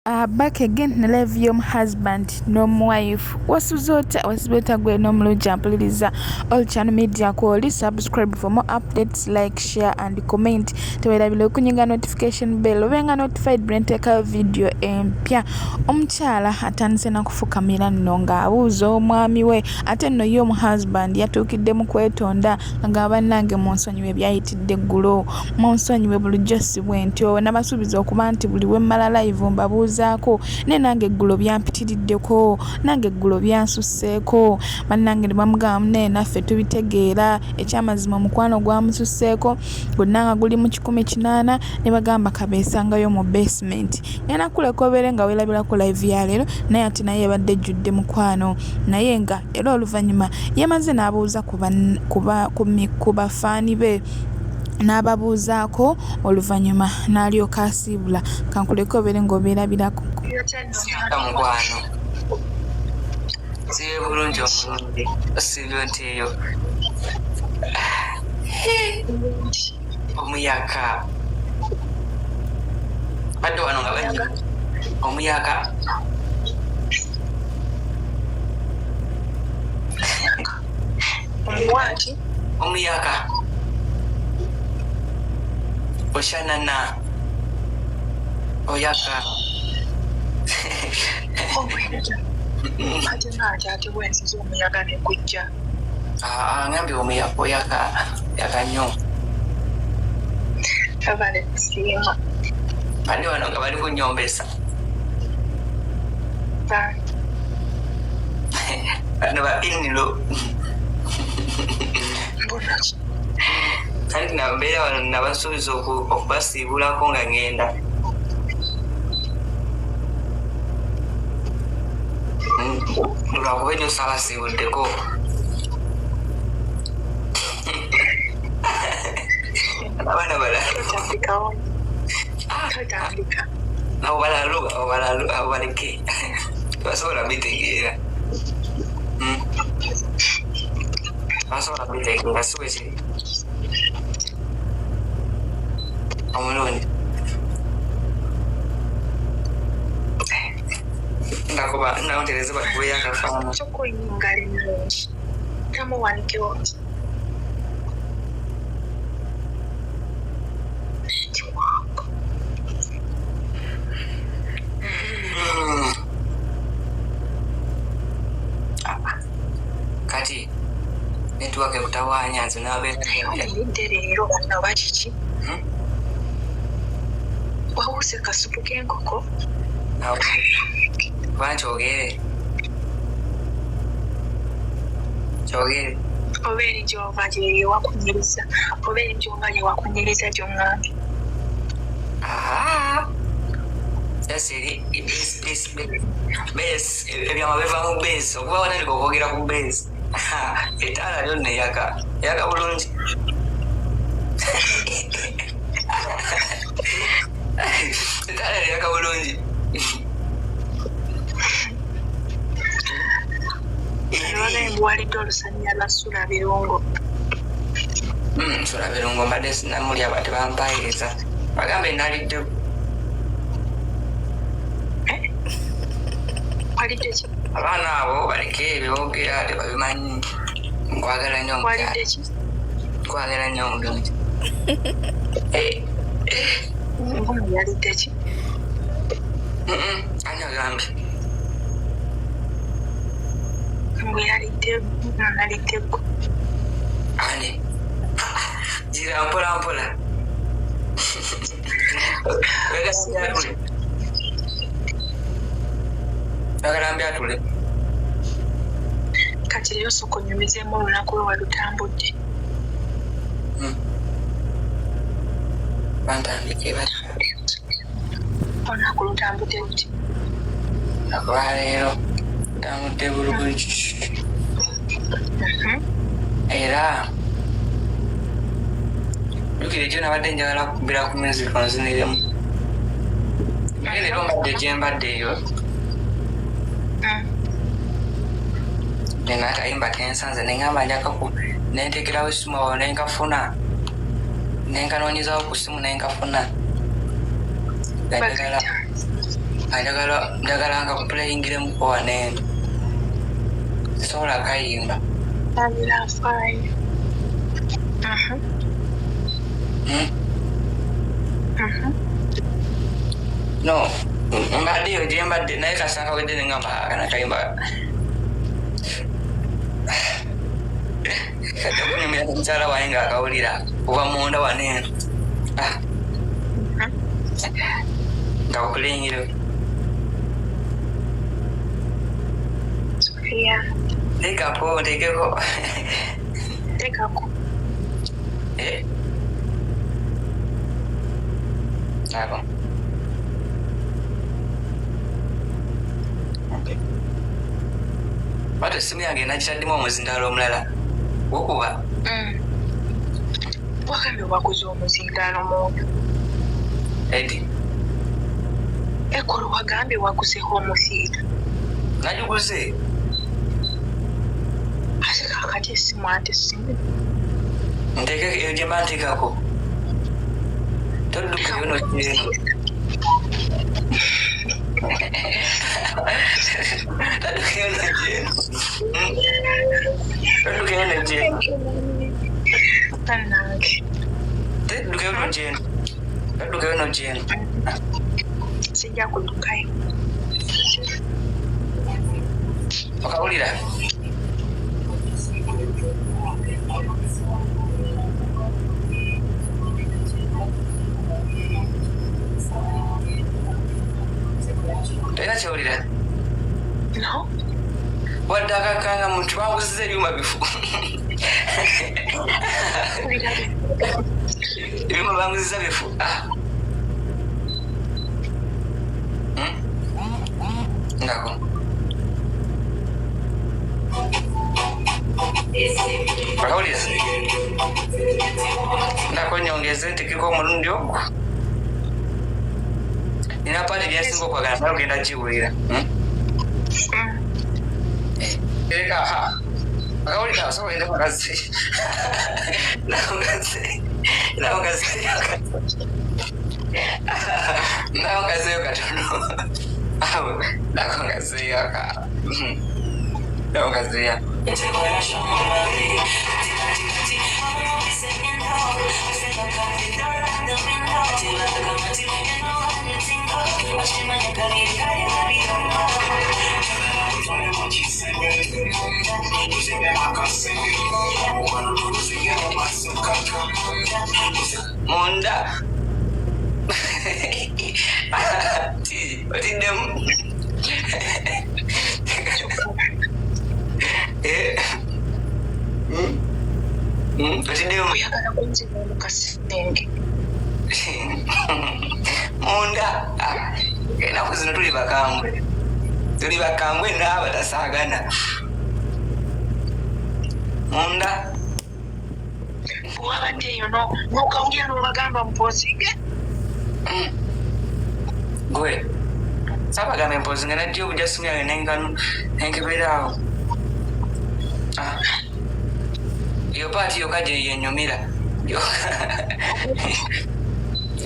Back again na live y'omu-husband n'omu-wife. Wasubiza gwe n'omulungi ampuliriza all channel media kwoli subscribe for more updates, like, share and comment. Tewerabira okunyiga notification bell obenga notified bwe nteekayo video empya. Omukyala atandise na kufukamira nno ng'abuuza omwami we ate nno ye omu-husband yatuukidde mu kwetonda nga bannange munsonyiwe byayitidde eggulo, munsonyiwe bulijjo si bwe ntyo, nabasuubiza okuba nti buli we mmala live mbabuuza ne nange eggulo byampitiriddeko, nange eggulo byansusseeko. Bannange ne bamugamba naye naffe tubitegeera, ekyamazima omukwano gwamususseeko gonna nga guli mu 180 ne bagamba kabeesangayo mu basement. Ngenda kuleka obeere nga weerabirako live ya leero naye ate naye ebadde ejjudde mukwano, naye nga era oluvannyuma yamaze n'abuuza ku bafaani be n'ababuuzaako oluvannyuma n'alyoka asiibula. Kankuleka obeere ng'obeerabirako. Mukwano sibe bulungi omulungi osibyo nti eyo omuyaka badde wano nga banyina omuyaka omuyaka oshanana oyaka ngambye omuyaka oyaka nnyo bali wano nga bali kunyombesa bano ba inilo kandi nambeera wano nabasuubiza okubasiibulako nga ngenda lwakuba enyo sabasiibuddeko abaana abo baleke basobola bitegeera basobola bitegeera siwe kiri omulungi ndakuba naontereze bakubeya akafaana chokoyingali nungi tamuwanikiwo kati netwake kutawaanya nze nabeeralidde leero banna bakiki wawuse kasupu k'enkoko bankyogere oba eri gyova gyewakunyiriza oba eri gyova gyewakunyiriza gyongambye ebyama biva mu besi okuba wanalika okwogera ku besi etaala lyonna eyaka bulungi etaala lyaka bulungi walidde olusannya lwa sula birungo sula birungo mbadde sinamulya bate bampayiriza bagambe nalidde walidde ki abaana abo baleke ebyogera tebabimanyi nkwagala nnyo walidde ki nkwagala nnyo omulungi yalidde ki ani agambye mbwe yalidde naliddeko ani gira mpola mpola agalambi atule kati leero sooka onyumizeemu olunaku lwe walutambudde bantandike olunaku lutambudde luti akulwaleero tambudde bulungi era jukira ekyo nabadde njagala kubbira ku music onziniremu naye leero mbadde gyembadde eyo nenakayimba kensanze neŋamba njakaku nentekerawo essimu awo nenkafuna nenkanoonyezawo ku ssimu nenkafuna njagala nga kuplayingiremu ko wanene sola kayimba fine. no mbaddeyo gye mbadde naye kasanga wedde ne ngamba kana kayimba katakunyumira mukyala wange ng'akawulira kuva munda waneeno nga kuplayingire tekako ntekeko ako watu essimu yange nakitaddemu omuzindaalo omulala wokuba Wakambye waguze omuzindaalo muntu. edi Ekolo wagambye waguzeho omuzindaalo. nagiguze Ate kakati essimu ate essimu. nteke eyo gye mba ntekako toddukeyo nojeeno toddukeyo nojeeno toddukeyo nojeeno Bannange. toddukeyo nojeeno toddukeyo nojeeno Sijja kuddukayo. okawulira tolina kyowulira No? wadde akakanga muntu banguziza ebyuma bifu ebyuma banguziza bifu ndako okawulira ndako nyongeze ntekeko omulundi ogwo nina paati byensinga okwagala naye ogenda giwulira ereka akawulira asobolende mukazi nawogazeyo katono nawogazeyo nawogazeya munda otiddemu otiddemu Oyagala kunzina omukasenge. munda enaku zino tuli bakambwe naaba tasaagana munda Bwabadde eyo n'okawulira n'obagamba mpozinge. gwe saabagamba empozinga najja obujja simu yange nenkeberaawo iyo paati yokka gye yenyumira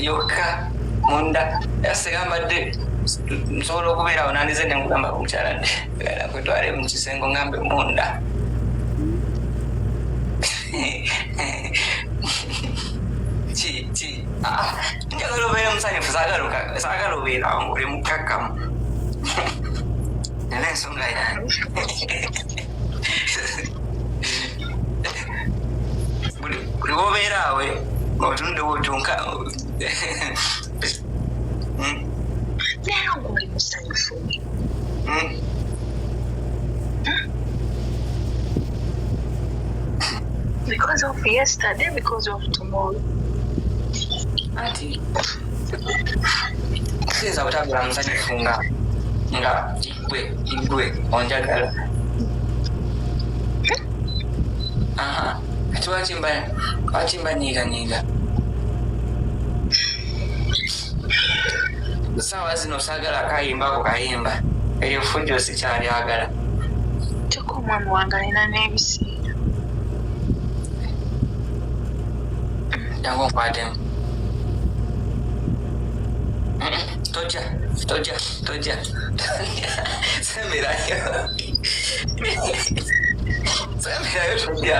yokka munda yasegambadde nsobola okubeerawo nandize nenkugamba omukyala kwetwale mukisengo ngambe munda ki njagala obeere musanyufu saagala obeerawo ngaoli mukkakkamu nena ensonga yange buli wobeeraawe otundewo otunka Leero ng'oli musanyufu. Because of yesterday, because of tomorrow. ati kiyinza butagula musanyufu nga igwe onjagala ati wakimba nyiiganyiiga saawa zino saagala akayimba ako kayimba eryo fujjo sikyalyagala Kyokka omwami wange alina n'ebiseera. jangu onkwatemu Toja. Semberayo. Toja.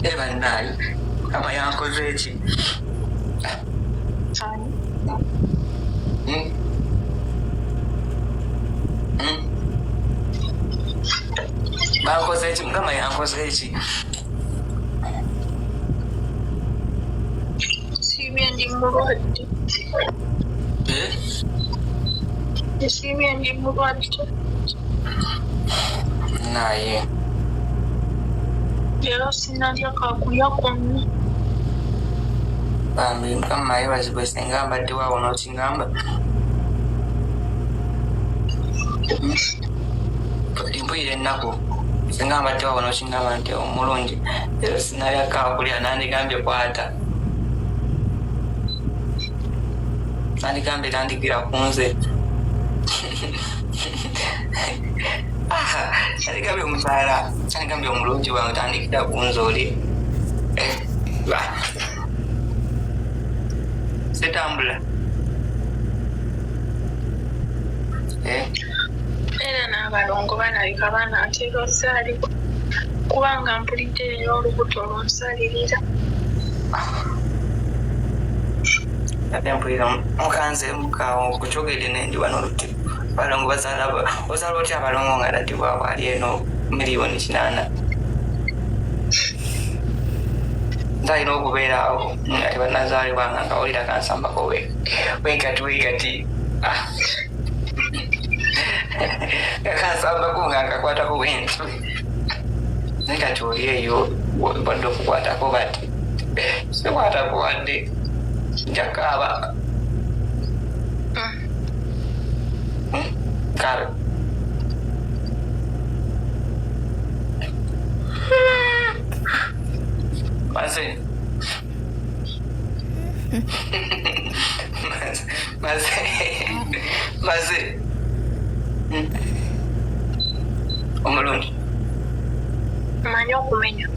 Eba nayo. Kama yankoze eki. Bankoze eki, kama yankoze eki. Sibyendi mulwadde. Sibyendi mulwadde. Naye. Leero sinalya kakulya kwonna. Bambi kama yebazibwe singa mbadde waawo n'okingamba. Mpulira ennaku singa mbadde waawo n'okingamba nti omulungi leero sinalya kakulya nandigambye kwata. Nandigambye nandigira ku nze. Nandigambye omukyala, nandigambye omulungi wange tandikira ku nze oli. Setambula. Era n'abalongo balabika banaatera ozaalibwa kubanga mpulidde leero olubuto olunsalirira. Ate mpulira mukanze mukaawo kukyogedde n'enjuba n'olutibu. Abalongo ozaala otya abalongo nga dati bwabwe ali eno miliyoni 8. Nzalina okubeeraawo nga tebanazaalibwa nga nkawulira kansambako wegati. Kansambako nga nkakwatako bwentu. Naye kati oli eyo badde okukwatako bati. Sikwatako wadde. Njakaba. Kabe. Maze. Omulungi. Manyi okumenya.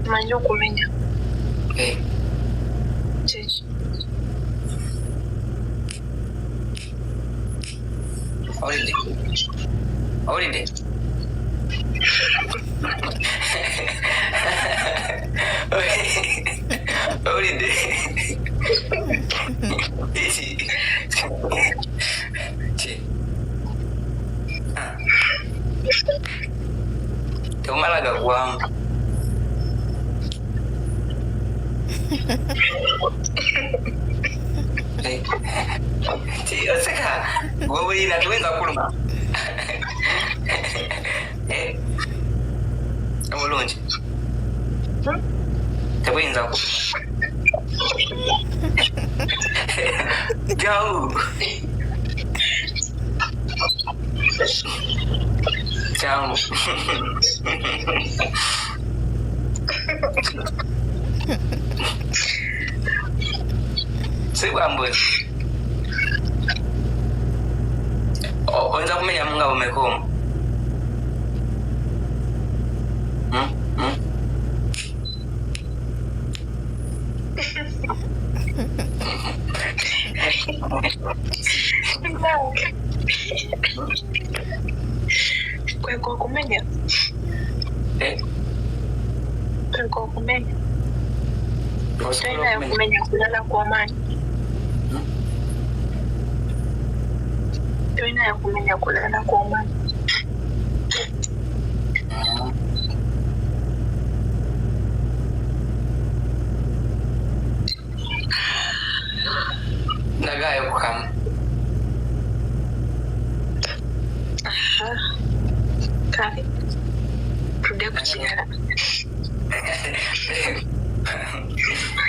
Manyi okumenya. Kiki? Owulidde? Owulidde? Ki? Teumala gagwamu. Oseka wewulira teweza kuluma. Omulungi tebuyinza ku jawu sibwambwe oyinza kumenyamu nga bumekomu. Kweka okumenya. Kweka okumenya. Toyinayo kumenya kulala kw'amaanyi. Toyinayo kumenya kulala kw'amaanyi. Nagayo kukamu. Kale. Tudde ku kirala.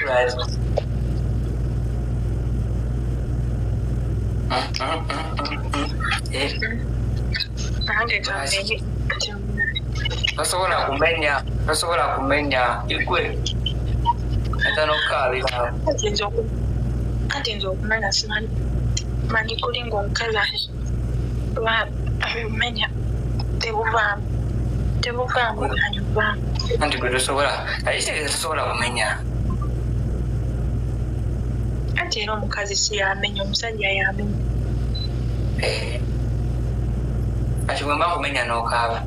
Right. Nange kamenye. Tosobola kumenya igwe. Ate n'okukaabira. Ate nze okumenya simanyi. Manyi kulinga omukazi abimenya tebuvaamu. Manyi buvaamu. Anti gwe tosobola. Ayitegeeza tosobola kumenya. ate era omukazi si yamenya omusajja yamenya kati bwe mba kumenya n'okaaba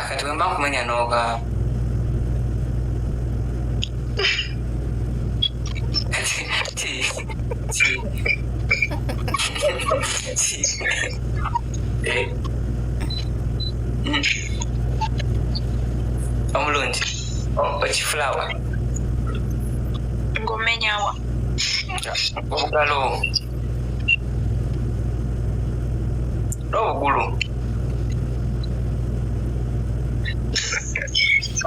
kati bwe mba kumenya n'okaaba omulungi ekifulawa ng'omenyawa obugalo n'obugulu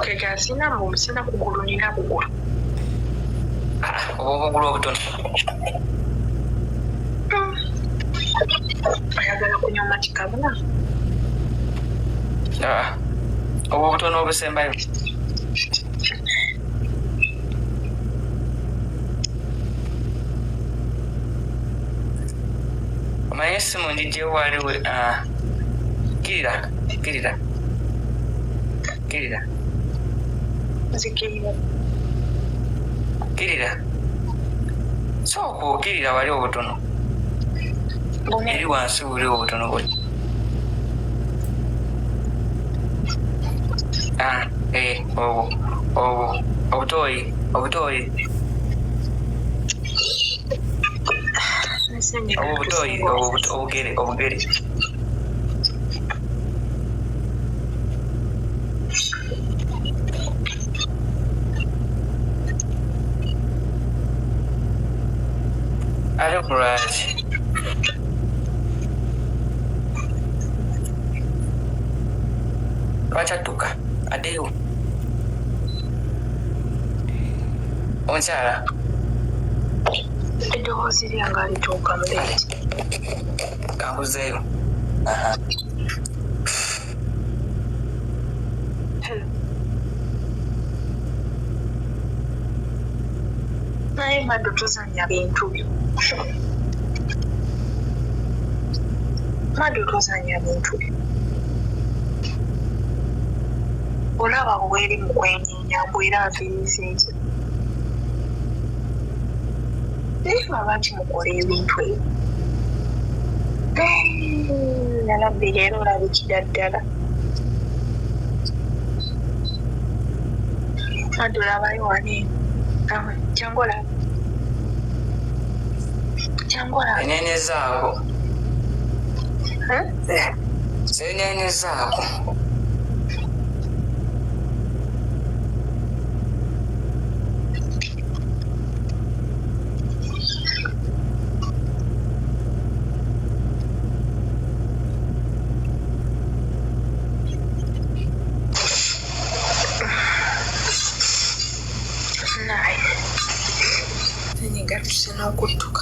kega sina kugulu nina bugulu oba obugulu obutono ayagala kunyoma kikabona oba obutono obusembayo omanye essimu njijjewo waliwe kirira sooka okirira wali obutono eri wansi buli obutono buli obwo obutoyi obutoyi obugere ate kulwaki lwakyattuka addeyo omukyala eddoboozi lyange alituuka muleeti kankuzeeyo naye maddo tozanya bintu byo maddo tozanya bintu byo olaba bweri mu kwenyinya mbwera nfiirizinze naye baba nti mukola ebintu ebyo nalabbi leero olabikira ddala maddo olabayo waneeno kyangola enene zaako enene zaako tusina okuttuka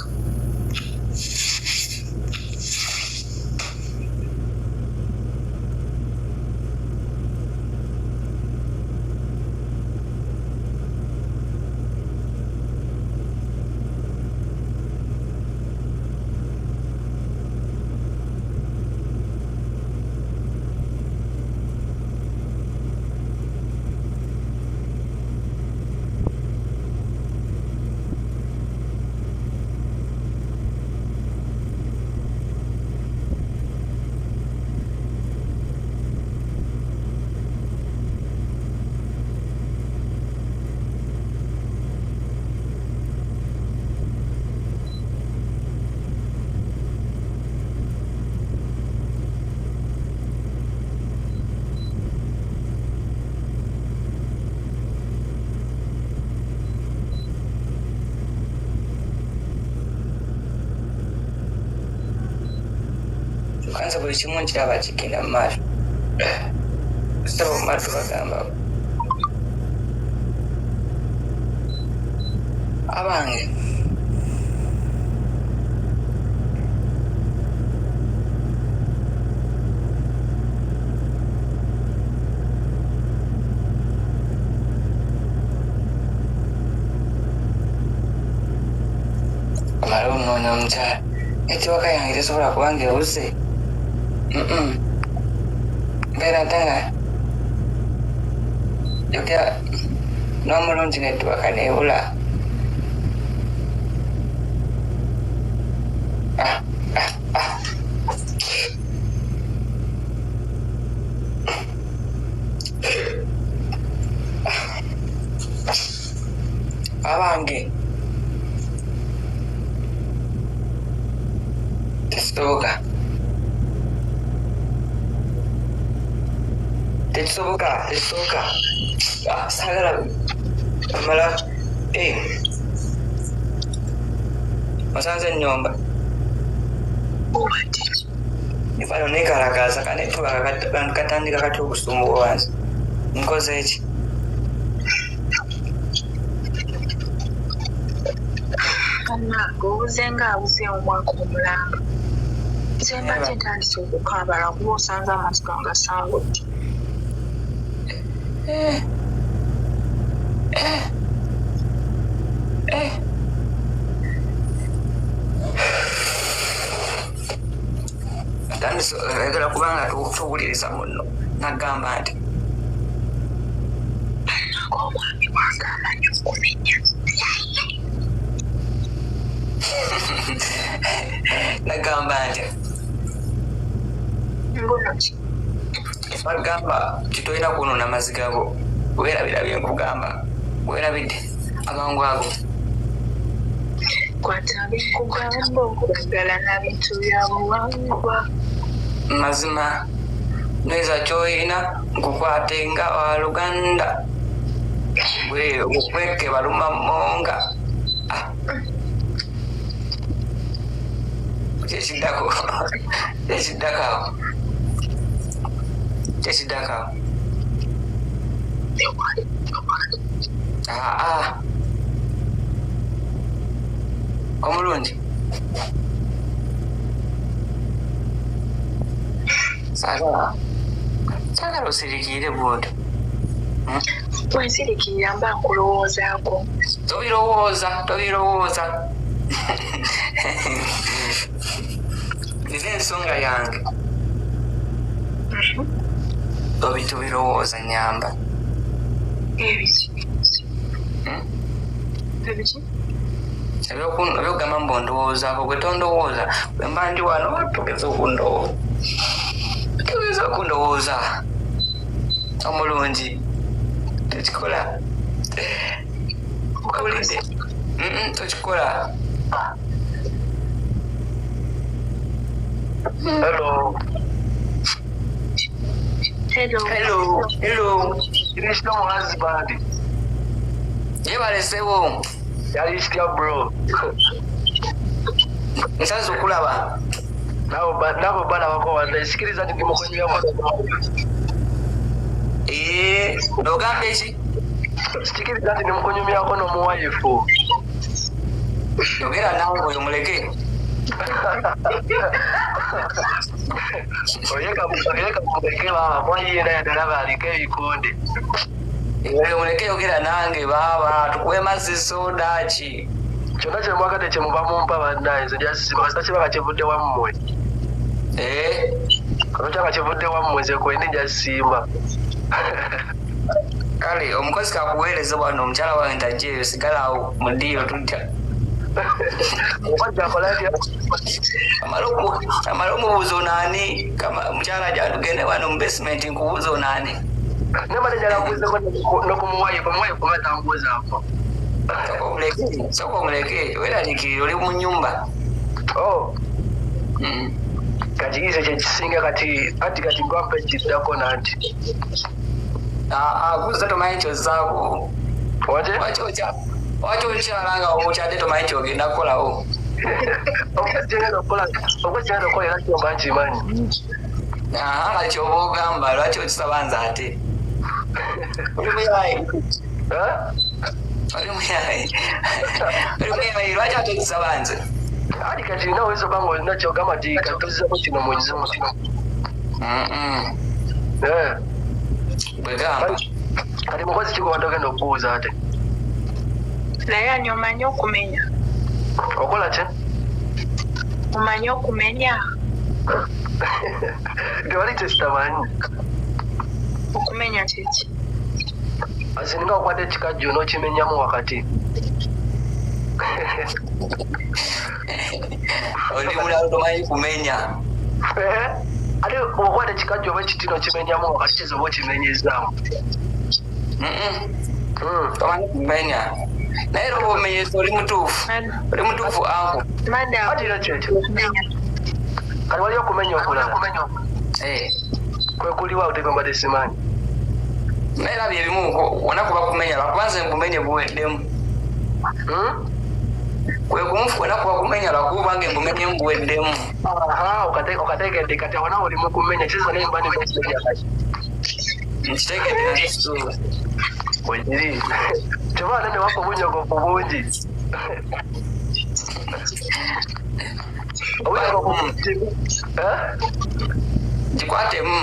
kanza buli kimu nkiraba kigenda mu maaso sitaba mu maaso bagamba abange omala onoonya omukyala eti waka yange tesobola kubanga ewuze Bera tanga. Yokia nomulungi network nebula. Abange. Tetsuboka. Sagala. Mala. Masanze nyomba. Ifano nekalakaza kanetwala katandika kati okusumbuwa wansi. Nkoze eki. Kana gozenga abuze omwaka omulamba. Semba kyetandise okukabala kuba osanze amaziko nga sango. Tandise egala kubanga tuwuliriza muno nagamba nti Omwami wange amanyi okumenya. nagamba nti Mbuno ki? bagamba titolina kunona maziga go weerabira byenkugamba weerabidde amangu ago Kwata bikugamba okwagala na bintu bya buwangwa. mazima noiza kyoyina nkukwate nga waluganda gwe okweke baluma monga kyekiddako omulungi sagala osirikiire bwotyo Wensirikirira mba nkulowoozaako. tobirowooza nina ensonga yange tobirowooza nyamba Ebiki? Ebiki? ebyokugamba mbu ondowoozaako gwe tondowooza bwe mba ndi wano tugeza okundowooza omulungi tekikola ukawulidde tokikola. Hello. Krishna Omu-husband. Yebalesewo. Yalistia bro. Nsanze okulaba. Nabo bana bako wanasikiliza tukimokonywa yako. Nogamba eki? Sikiliza tukimokonywa yako no Omu-wife. Yogera nawe oyo muleke. Oyeka muleke baba mwayi yena yadalaba alike ikonde. Muleke yogera nange baba tukuwe mazzi soda ki. Kyonna kye mwakate kye muba mumpa bannaye nze jasima sakibaka kivudde wammwe. Kyonna kivudde wammwe nze kwendi jasimba. Kale omukozi kakuweereza wano omukyala wange tajjeeyo sigala awo mu ddiiro tujja. Amala omubuuza onaani mukyala gyatugende wano mu basement nkubuuza onaani. Nemale njala kubuuzako n'okumuwayifu omuwayifu batambuuzaako. Sooka omuleke weeraliikirira oli mu nnyumba. Kati kize kyekisinga kati gwampa ekiddako nanti. Kuza tomanyi kyozzaako. Waki okyala nga omukyadde tomanyi kyogenda kukolawo. Okwegenda okukola era kyomba nkimanyi. Nga kyoba ogamba lwaki okisaba nze ate. Oli muyayi. Lwaki ate okisaba nze. Ati kati nawe oyinza oba ng'olina kyogamba ti katuzizako kino mu nzimu kino. Bwe gamba. Kati mukozi ki gwe watogenda okubuuza ate? Naye ani omanyi okumenya? Okola ki? Omanyi okumenya? Tewali kyekitamanyi. kumenya kiki asinga okwata ekikajjo n'okimenyamu wakati oli mulalo tomanyi kumenya ate okwata ekikajjo oba ekiti n'okimenyamu wakati kizoba okimenyezaamu tomanyi kumenya naye era obumenyezi oli mutuufu angu atira kyekyo kati waliyo okumenya okulala kwe kuliwa otegamba tesimanyi naye era byebimu wona kuba kumenya lwakubanze nkumenye buweddemu kwekumufu wona kuba kumenya lwakubange nkumenye mbuweddemu okategedde kati wona oli mukumenya kiza naye mba nemenya kati nkitegedde nakisuula wekiri tebaana ne wako obunyogovu bungi obunyogovu gikwatemu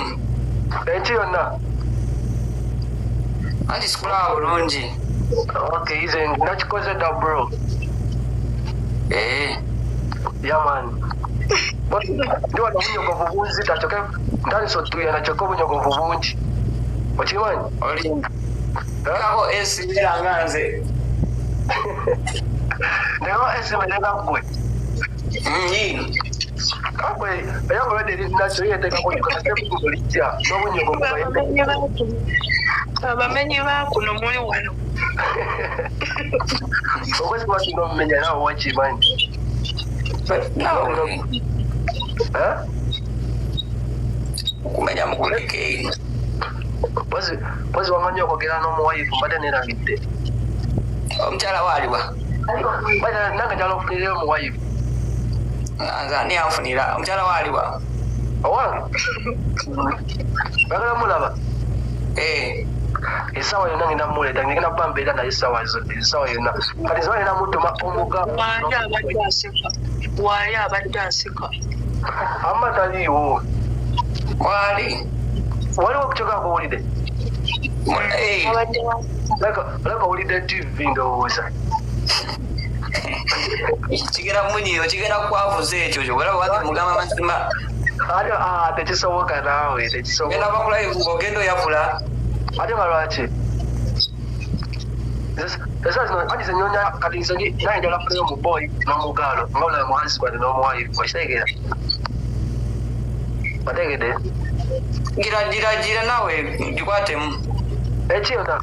eki yonna anti sikulaba bulungi okay ize nakikoze dda bro yamani ndi wano obunyogovu bungi tacoke ntandisa otuya nacoke obunyogovu bungi okimanyi oli kako esibeera nga nze nayo esibeera gwe yino gwe eyakolwedde erinakyo yeteekakolijja n'obunyogovu abamenyi bakuno muli wano okwesibasinga omumenya nawe wakimanyi okumenya mukuleke pozi wamanyi okwogera n'omuwayifu mbadde nerabidde omukyala waaliwa nange njala ofunire omuwayifu nze ani anfunira omukyala waaliwa owange bagala mulaba essaawa yonna ngenda muleeta ngenda kuba mbeera naye essaawa yonna kati ziba nina mutuma omugabo waali abadde aseka ama taliiwo wali waliwo okukyokako owulidde laka owulidde tv ndowooza kigera munyiyo kigera kwavuza ekyo kyobala wange mugamba mazima tekisoboka naawe tekisoboka genda bakulayivu ng'ogenda oyavula ate nga lwaki esa zino ati zenyonya kati nze naye njala kuleyo omuboyi n'omugaalo ngaolaba mu husband n'omuwife okitegeera otegedde gira naawe gikwatemu ekiyota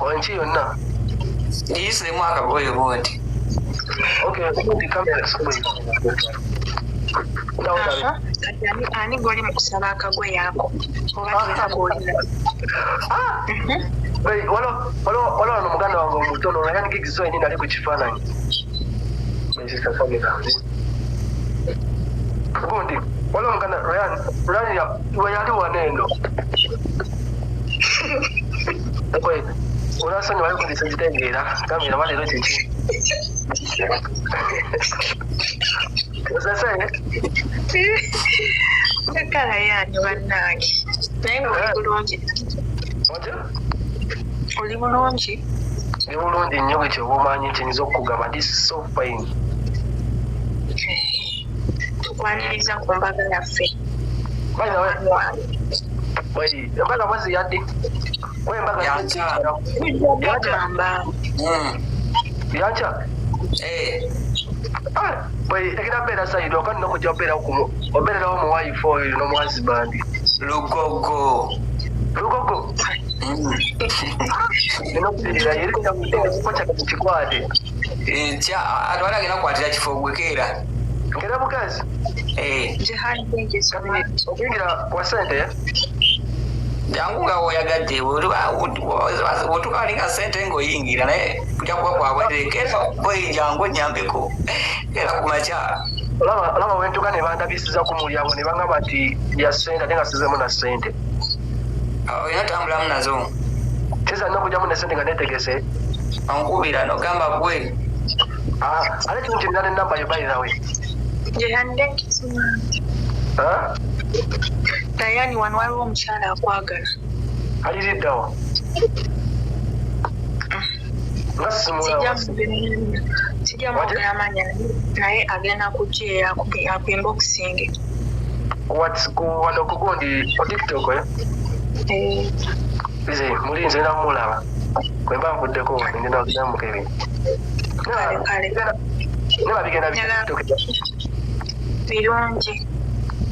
onki yonna giyisiremu akagoye bwoti ani goli mukusaba akagoye ako waliwo wano muganda wange omutono olwayandigigizo eni nali ku kifaananyi gundi waliwo muganda ryan weyali waneeno olasonyi wali kundisa kitegeera kamera baleero kiki osaseye ekala yanyu bannange naye ngaoli bulungi oli bulungi ndi bulungi nnyo bwekyo obumanyi nti nyiza okukugamba ndi so fine tukwaniriza ku mbaga yaffe embaga mwezi yaddi yagamba yanca egera mbeera sayidi okandi nokujja obeererawo omuwife oyo n'omuhusband lugogo enokuteera yerekifo kyake kikwate atwali agenda kukwatira kifo gwekeera ngera bugazi okuyingira kwa sente jangu nga woyagadde wotukalinga sente ngaoyingira naye kujja kuba kwabwerekera boyi jangu onyambeko era kumakya olaba wentuka ne bandabisiza ku mulyango ne bangamba nti ya sente ate nga sizemu na sente olina tambulamu nazo kiza nina okujjamu ne sente nga netegese onkubira nogamba gwe ate kino kinina nenamba yo bayirawe dayani wano waliwo omukyala akwagala aliriddawa nga sijamwogera amanya naye agenda kujja akwimba okusinge what's wano kugundi ku TikTok ize mulinze na mulaba kwemba mvuddeko ngenda okugenda mu kebi neba bigenda TikTok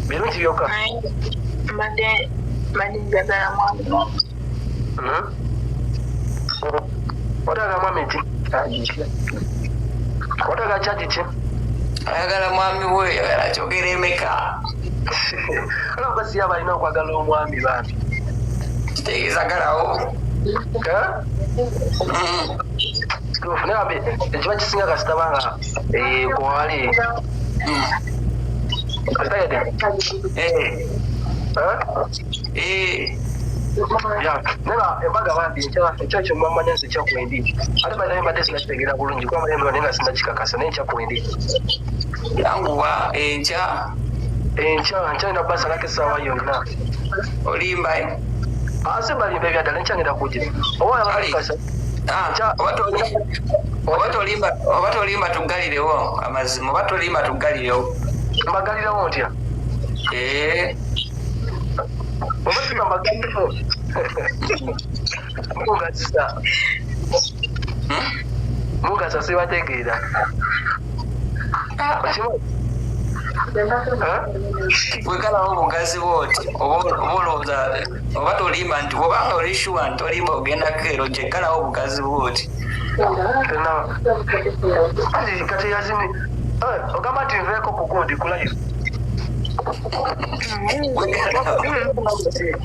birungi byokka mbadde njagala mwami otaga mwami ki otaga kyaki ki ayagala mwami we ayagala kyogera emeka olabasi abalina okwagala omwami bambi kitegeezagalawo naye ekiba kisinga kasitabanga kwali neba embaga bambi ekyo kyomamanya nsi ekyakwendi ate balinayo mbadde sinakitegeera bulungi kuba malembe naye nga sinakikakasa naye ekyakwendi yanguwa enkya ina basalako essaawa yonna olimba ase balimba ebyaddala nkyangenda kugira oba tolimba tuggalirewo amazima oba tolimba tuggalirewo mbagalirewo ntya oba siba mbagalirewo mugasa sibategeera wekalawo obugazi bwoti oba olowooza oba tolimba nti obanga oli shuwa nti olimba ogenda keero gyekalawo obugazi bwoti kati yazimi ogamba nti nveeko kugundi kulayo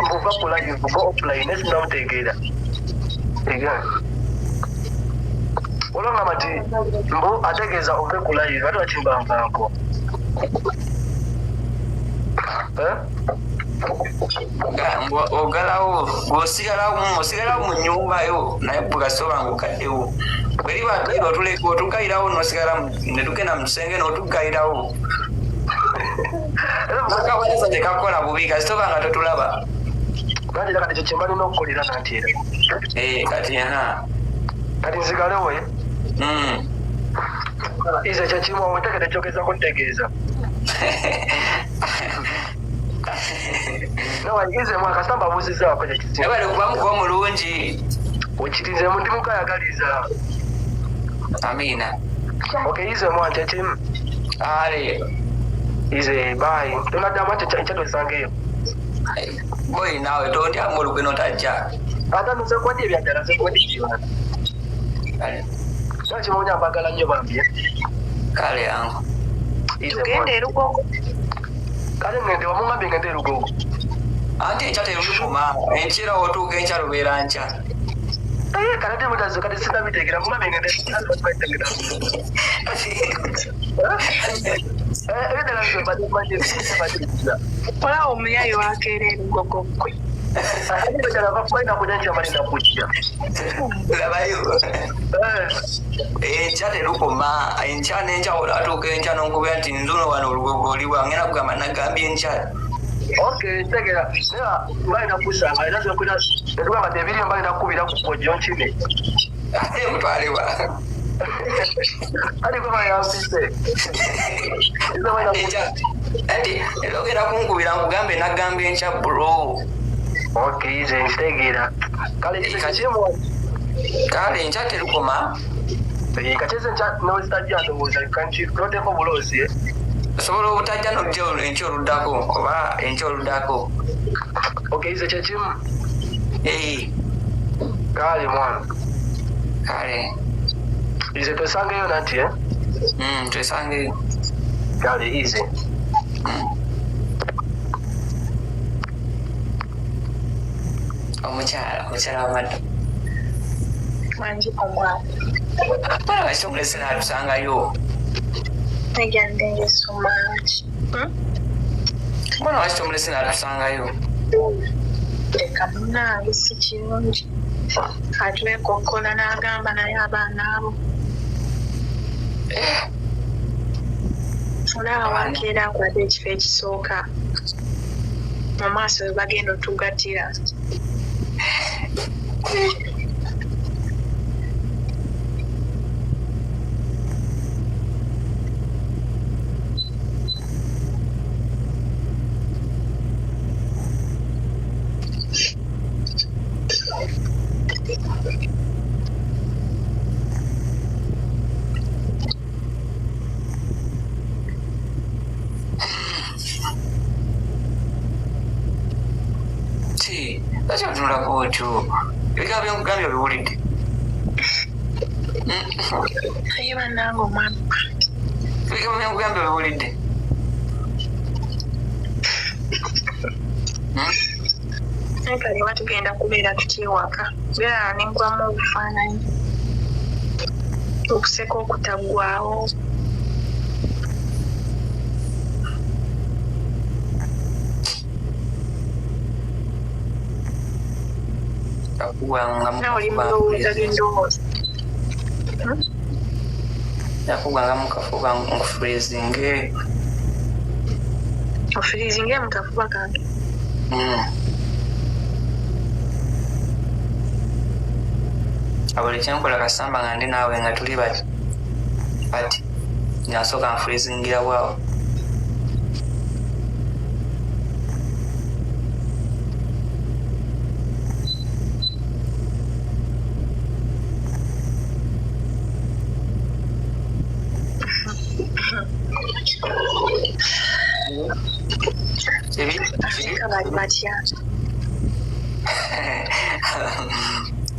mbuva kulayo mbuva offline esinamutegeera olwangamba nti mbu ategeeza ove kulayo ate wakimbambanko ogalawo osigalawo mu nyumbayo naye bwegasobanga okaddewo bweriba otuleka otugayirawo nosigala netugenda mu kisenge n'otugayirawo akaweza tekakola bubi kasitobanga totulaba kati kati ekyo kyembalina okukolera nanti era kati kati nsigalewo ize kyekimu omutegede kyogeza kuntegeeza nawayigize mwakasita mbabuuzizaako ebale kubamuka omulungi wekirize ndi mukayagaliza amina ize mwa kyekimu ale ize bayi tonaddamu ati ekyatwesangeyo boyi naawe tondyamu olugwe notajja ate nsekwaddi ebyaddala sekwaddi kyona nakimunya mbagala nnyo bambye kale yangu tugende erugogo kale ngende wamungambye ngende erugogo anti enkya terulukuma enkira otuuka enkya lubeera nkya kale temutazo kati sinabiteekera mungambye ngende ebiddala ola omuyayi wakeera erugogo gwe labayo enkya terukuma enkya nenkya atuuka enkya nonkubira nti nzuno wano olugogo oliwa ngenda kugamba nagambye enkya ntegera naye balina kusanga era netugamba nti ebiriyo balina kukubira ku kojjo nkime ate mutwalibwa ati gwe bayambise ati era ogenda kunkubira nkugambe nagambye enkya bro ize ntegeera kale kale enkya terukoma kacheze nozitajja ndowooza kanti toteko buloozi osobola obutajja nojja enkya oluddako oba enkya oluddako ize kyekimu kale mwana kale ize twesangeyo nanti twesangeyo kale ize omukyala wamadde mangi omwana bana bakitongole sinatusangayo negende somangi bana bakitongole sinatusangayo leka munange si kirungi atwekokkola n'agamba naye abaana abo olaba wakeera akwadde ekifo ekisooka mu maaso we bagenda otugatira Si, lwaki otunulako otyo? Ebigambo by'omugambye obiwulidde? Aye bannange omwami. Ebigambo by'omugambye obiwulidde? Kale oba tugenda kubeera tukyewaka. Beera nengwamu obufaananyi. Okuseka okutaggwaawo. Nakugwanga mukafuba nkufurizinge. Ofurizinge mukafuba kange. Abuli kyenkola kasamba nga ndi naawe nga tuli bati nasooka nfurizingira bwawo. Afrika bali batya?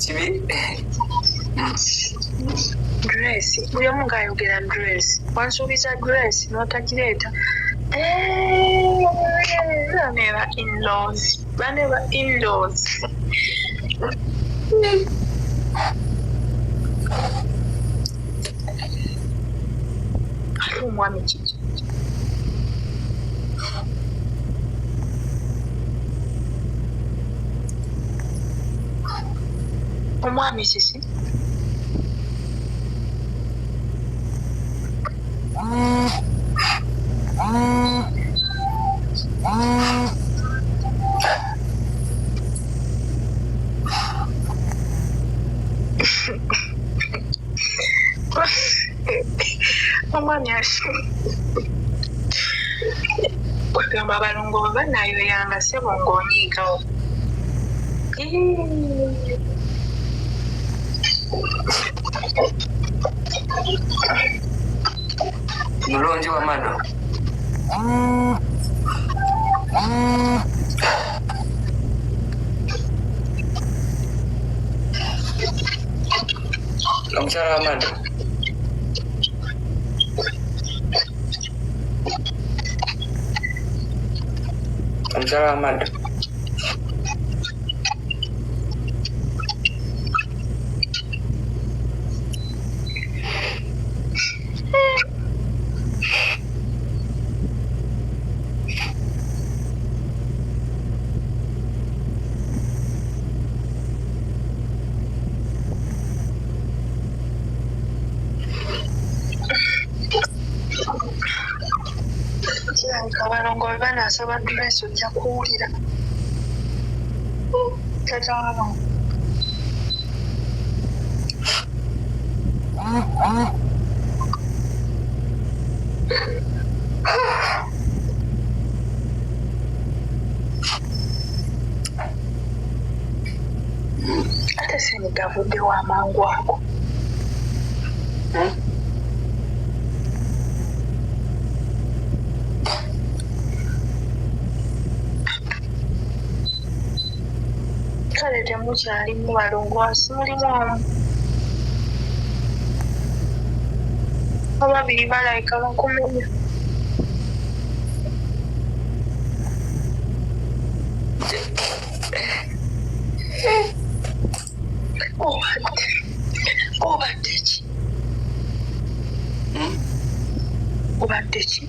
Kibi? Dress. Buli omu ng'ayogera dress. Wansuubiza dress n'otagireeta. Baneba in-laws. Baneba in-laws. Ate omwami kiki? Omwami kiki? Omwami kwegamba abalongo bwe banaayoyanga ssebo ng'onyiigawo. Mulungi wa Mado. Omukyala wa Mado. Omukyala wa Mado. Abalongo bwe banaasaba dress ojja kuwulira. Tataano. Ate Ssenyiga avuddewo amangu ago. Kale temukyalimu balongoosi mulimu omu. Ababiri balayika bakumenya. Obadde ki? Obadde ki?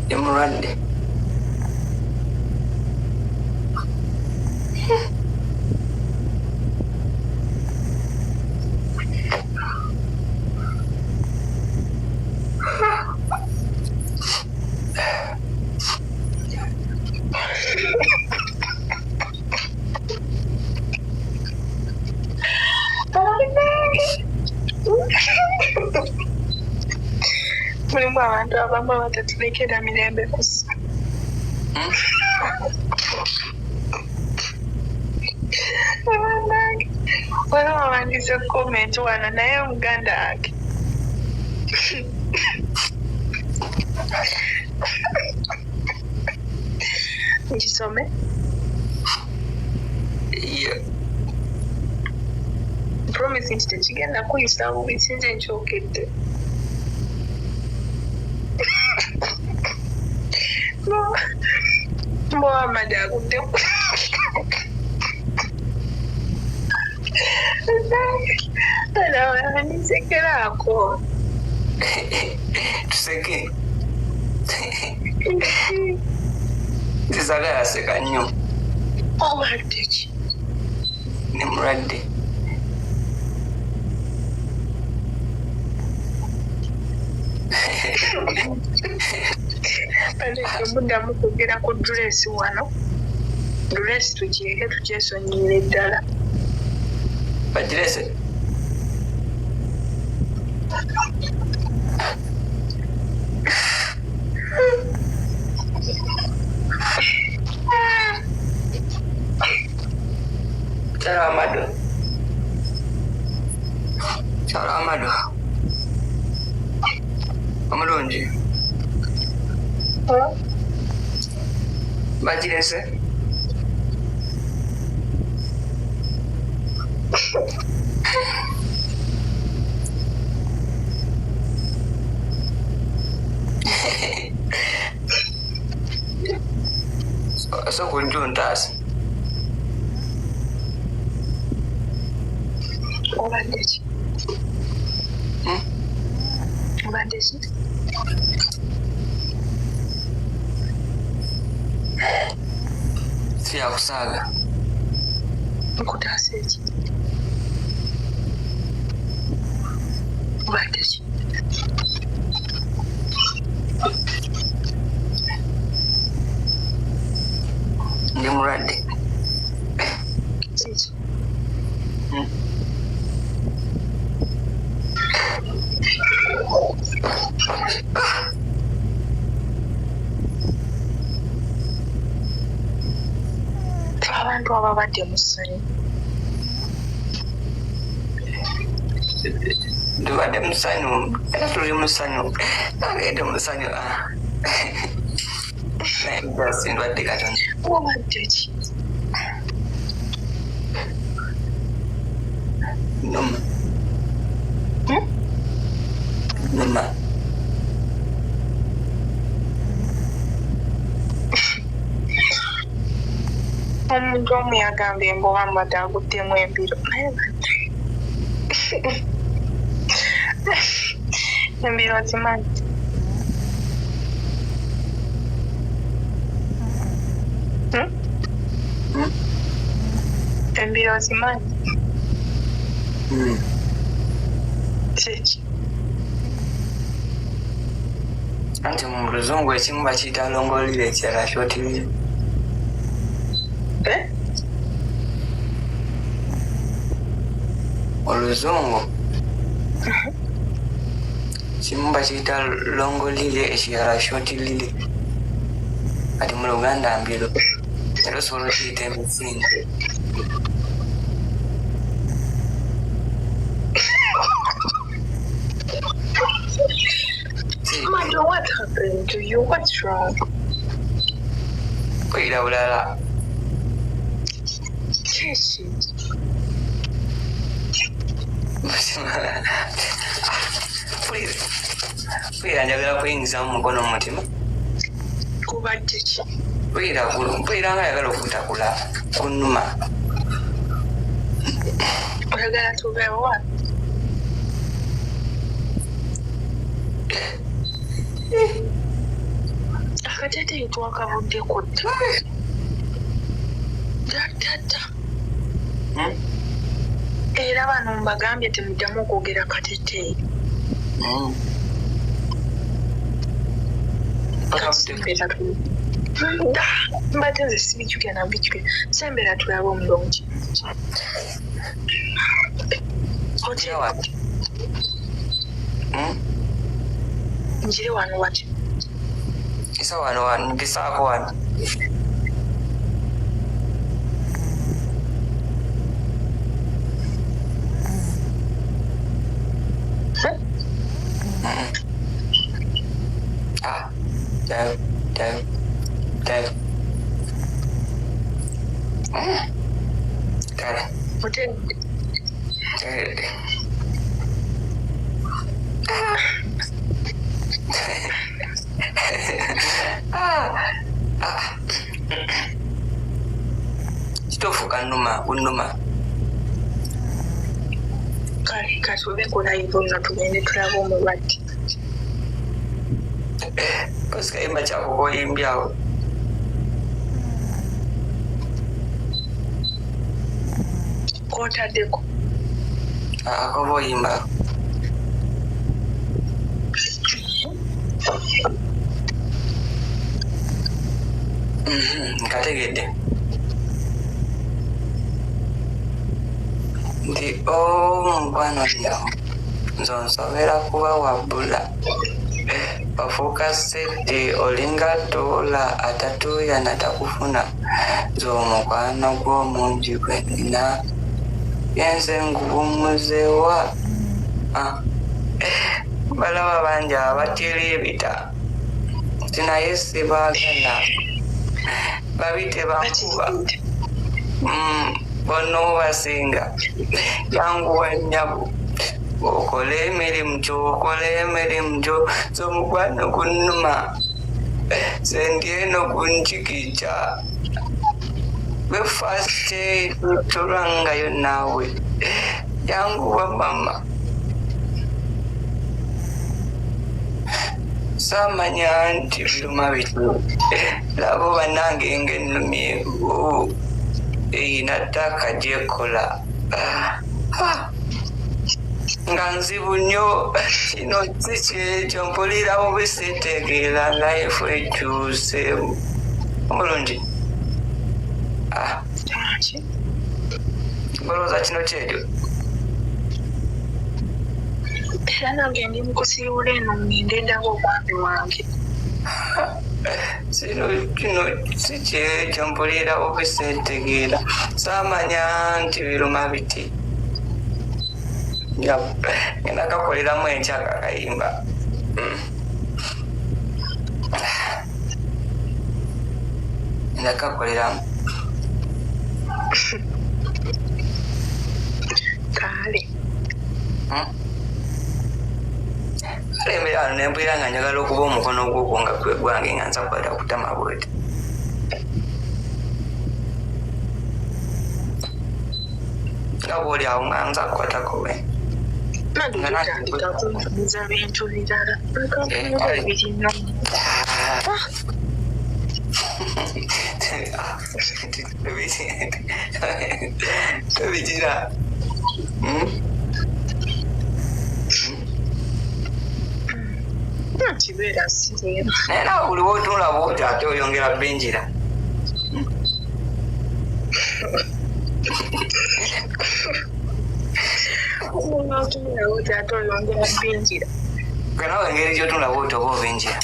Yemulwadde. Mulimu abantu abamu abatatulekera mirembe kusa. Waliwo awandiise komenti wano naye muganda wange. Nkisome. Yeah. Promise nti tekigenda kuyisa bubi sinze nkyokedde. Muhammad agudde ku. Nisekeraako. Tuseke. Tisagala seka nnyo. Obadde ki? Ne mulwadde. Muddamu kugera ku dress wano. Dress tukireke tukyesonyiire ddala. Bagirese. Laba Mado. Laba Mado. Omulungi. Bagirese. So kunjuntas. Obadde ki? Obadde ki? Siyakusaaga. Nkutaasa eki? Obadde ki? Ndi mulwadde. Kiki? Abantu ababadde mu ssanyu. Tubadde mu ssanyu. Era tuli mu ssanyu. Nagende mu ssanyu. Naye mbasi ndwadde katono. Obadde ki? Numa. Numa. Omuntu omu yagambye mbu Muhammad aguddemu embiro. Embiro zimanyi. Embiro zimanyi. Kiki? Anti mu Luzungu ekimu bakiyita longolire ekirala shootirire. Oluzungu kimu bakiyita longolire ekirala shootirire. Kati mu Luganda mbiro. Era osobola okiyita emisingi. Mother, what happened to you? What's wrong? Kwira bulala. Kiki? Kwira njagala kuyingiza mu mukono mu mutima. Kubadde ki? Kwira nga ayagala okutakula kunnuma. Oyagala tubeewa? Akateeteeyi twakabuddeko dda. Dda. Era bano mbagambye temuddamu okwogera kateeteeyi. Mbadde nze sibijjukira na bijjukira. Sembera tulabe omulungi. Otya wati? Njire wano wati? Isa wano mpisaako wano. Dave. Kale. Otedde. Kitofu kanuma kunuma. Kale katube kulayiva nno tugende tulaba omulwadde. Kozi kayimba kyako koyimbyawo. Kootaddeko. Akoba oyimba. Nkategedde. Nti mukwano lyawo nzonsobera kuba wabbula bafuuka sette olinga toola atatuuyana takufuna z'omukwano gw'omungi gwe nina yenze nguwummuzeewa balaba bangi abatira ebita tinaye sibaagala babite bankuba bonna obasinga yanguwa nnyabo okola emirimu gyo z'omukwano gunnuma sendi eno kunjigija gwe fasite tolwangayo naawe yanguwa mama samanya nti biruma biti labo bannange ng'ennumye eyina ttaka gyekola nga nzibu nnyo kino si kyekyo mpulirawo bisitegeera life ekyuse omulungi olowooza kino kyekyo era nange ndi mukusiibula eno ngende ndaba obwami wange kino si kyekyo mpulirawo bisetegeera saamanya nti biruma biti ngenda kakoleramu enkyaka kayimba ngenda kakoleramu kale embeera wano nempulira nga njagala okuba omukono gwogwo nga gwe gwange nga nza kukwata kutama bwete nga bwoli awo nga nza kukwatako we natutandika kunfumiza bintu birala birino tobigira kibeera sireera naye nawe buli wotunula bwoti ate oyongera benjira otunulawo ate oyongera benjira gwe nawe engeri gyotunula bwoti oba obenjira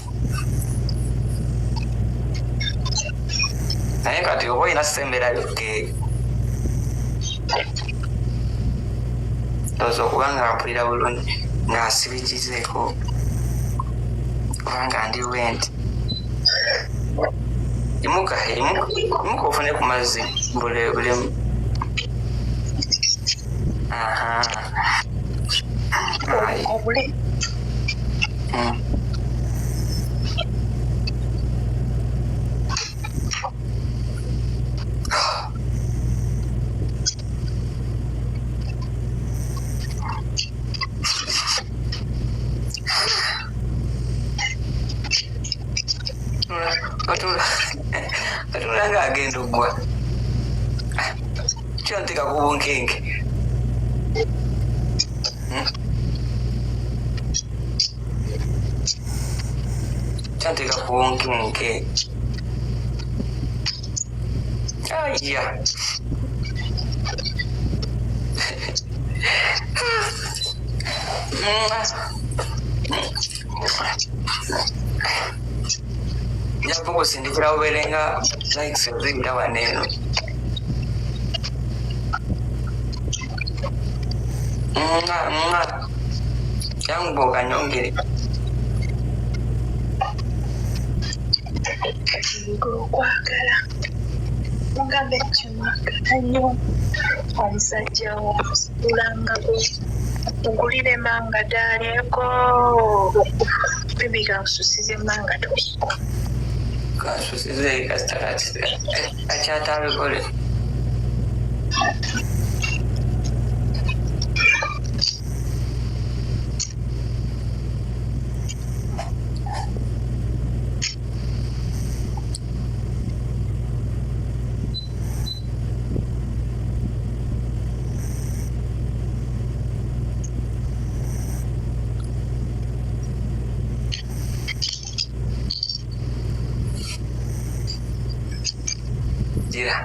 naye kati oba olina sembera yoke oza okuba nga mpulira bulungi ng'asirikizeeko kubanga ndi wenti imuka ofune ku mazzi bulemu obule atula nga agenda ogwa kyontika ku bunkenke kyontika ku bunkenke aya njapo kusindikira uberenga likes eziyita waneeno yangu okanyongere okwagala mugambe kyuma omusajja okulanga ugulire manga daleko bibika nsusize manga tosi kansusize kastarati achatabikole Tira.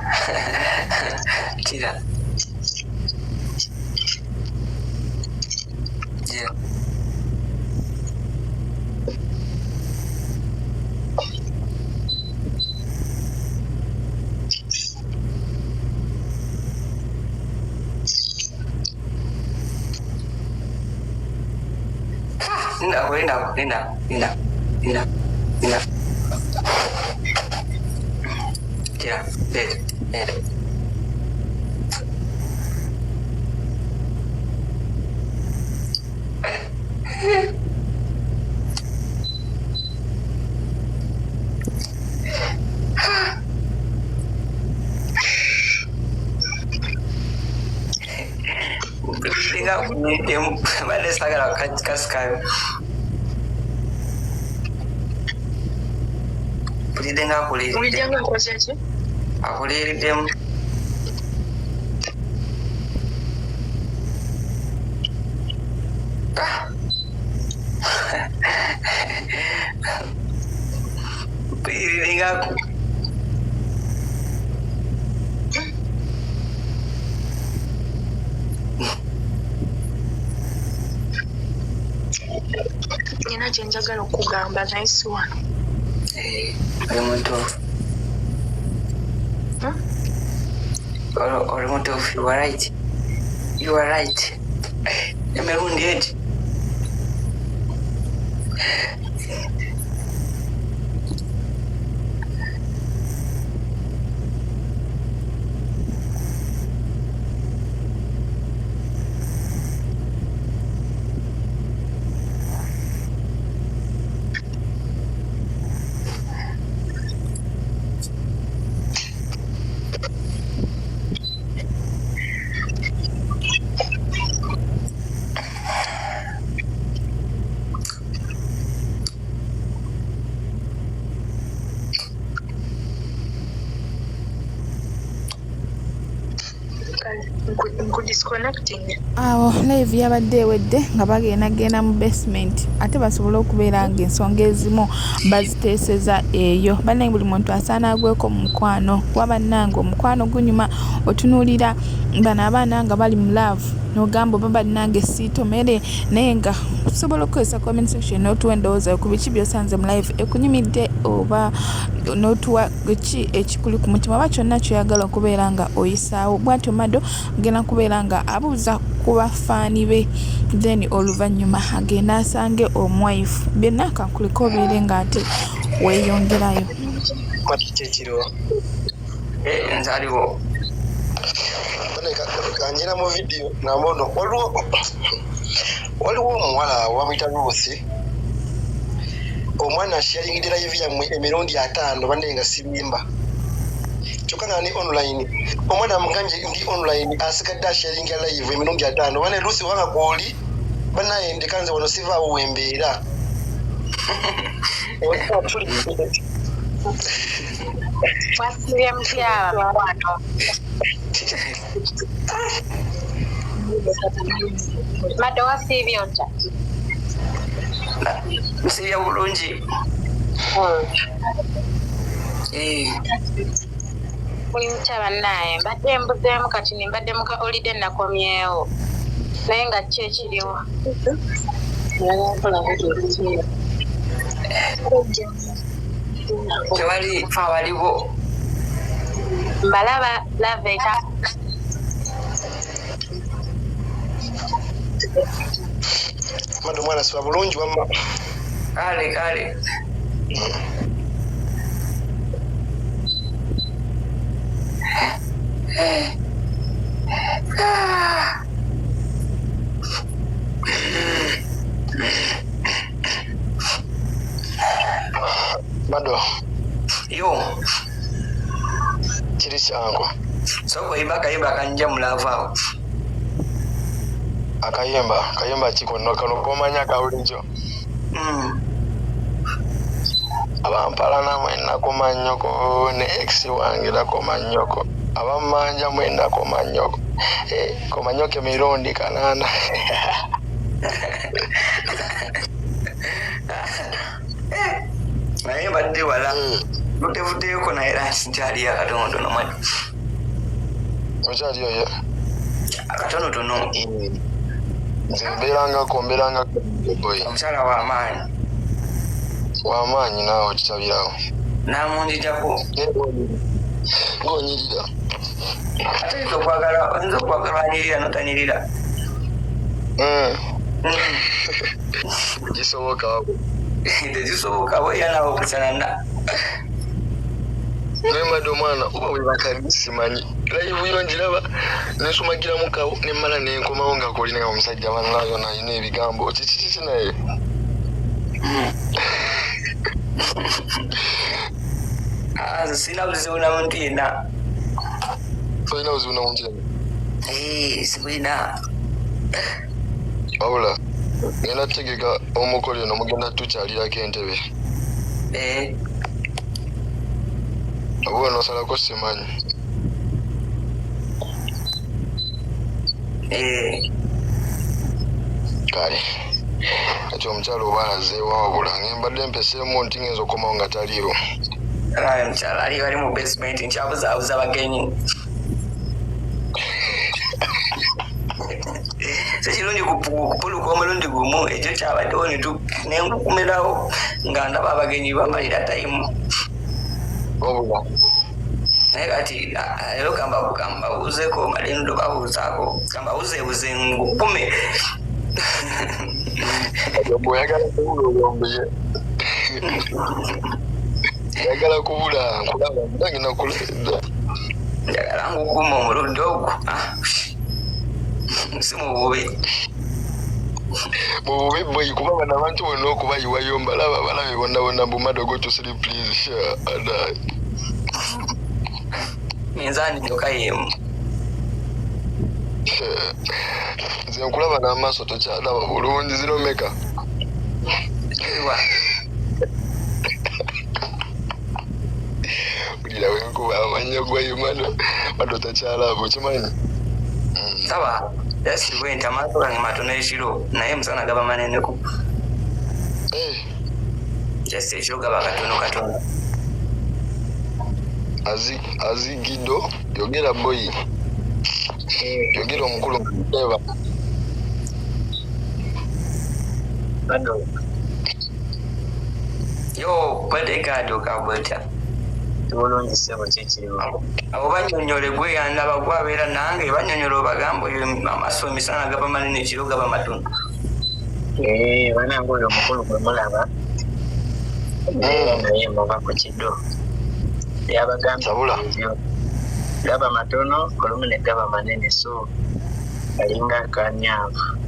Linda. Yeah, bed. Dia mana sagala kaskai. Pulidenga kuli. ulijenga kozeje Akuli dem. Pulidenga. nina kyenjagala okugamba naye si wano You are right. You are right. Emerundi eti. nkudisconnecting awo live yabadde ewedde nga bagenda mu basement ate basobola okubeera nga ensonga ezimu baziteeseza eyo. Bannange buli muntu asaana agweko mu mukwano kuba bannange omukwano gunyuma. Otunuulira bano abaana nga bali mu love n'ogamba oba bannange siitomere naye nga osobola okukozesa comment section n'otuwa endowooza ku biki by'osanze mu live ekunyumidde oba n'otuwa ki ekikuli ku mutima oba kyonna kyoyagala okubeera nga oyisaawo. Bwatyo Mado agenda kubeera nga abuuza ku bafaani be then oluvannyuma agenda asange omu-wife. Byonna kankuliko obeere nga ate weeyongerayo. Kyekiro Nzaliwo. kanjira mu vidiyo namono waliwo omuwala wamuyita Luusi omwana asharingidde live yammwe emirundi 5 bande nga sibimba kyokka nga ni online omwana amugambye ndi online asigadde asharinga live emirundi 5 bane Luusi wanga kwoli banaye ndikanze wano sivaawo wembeera wasibye mukyala mikwano Mado wasibye otya Musibya bulungi. buli mukyala naye mbadde mbuzeemu kati nimbadde muka holiday nakomyewo naye nga ki ekiriwo Tewali fa waliwo. mbalaba laveta Mado mwana siba bulungi wamma Kale. Mado. Yo. Kiri kyangu. So kayimba kanja mulava. Akayimba kikono kano komanya kawulijo. Abampala mwenda komanyoko ne ex wange la komanyoko. Abamanja mwenda komanyoko. Komanyoke mirundi kanana. Naye badde wala. Lutevuddeko naye era nkyali akatono tono mwadi. Okyali oyo? Akatono. Nze mbeerangako boy. Omukyala w'amaanyi. W'amaanyi naawe okitabirawo. N'amunjijako. Ng'onyirira. Ate oyinza okwagala anyirira n'otanyirira. Gisoboka. Tekisoboka bweya nawe okusanana. Naye Mado omwana oba bwe batali simanyi. Live yo njiraba nensumagira mukawo nemmala nenkomawo nga kolina nga omusajja bannaayo nalina ebigambo kiki naye. Sina buzibu na muntu yenna. Tolina buzibu na muntu yenna? Sibulina. Wabula ngenda tutegeka omukolo eno mugenda tukyalirako entebe. Oba onosalako simanyi. Kale ati omukyala oba alazeewa wabula ngembadde mpeseemu nti ngenza okomawo nga taliiwo. Omukyala ali bali mu basement nkyabuzaabuza bagenyi. Sekirungi kupuluka omulundi gumu ekyo kyabaddewo nenkukumirawo nga ndaba abagenyi bamalira tayimu. Wabula naye kati leero kambabuuzeko malino tobabuuzaako kambabuuzeebuze ngukume. Oyagala kubula olwombeye. Oyagala kubula nkulaba nange nakuledda. Njagala ngukuma omulundi ogwo. Si mu bubi. Mu bubi boy kuba bano abantu bonna okubayiwayo mbalaba balabe bonna Mado go to sleep please. Ada. Minzani njoka yemu. Nze nkulaba n'amaaso tokyalaba bulungi zino meka. Ulira wenkuba amanya gwayo Mado takyalaba okimanyi. Sawa. That's the way amaaso gange matono ekiro naye musana gaba maneneko. Just ekiro gaba katono. Azigido yogera boy. Yogera omukulu eba. Mado. Yo, kwete kado kabweta. Tubulungi sebo kikiriwo. Abo banyonyole gwe yandaba gwabeera nange banyonyola obagambo amaaso emisana gaba manene ekiro gaba matono. Banange oyo omukulu gwe mulaba. Naye muva ku kiddo. Yabagambye gaba matono olumu ne gaba manene so alinga kanyavu.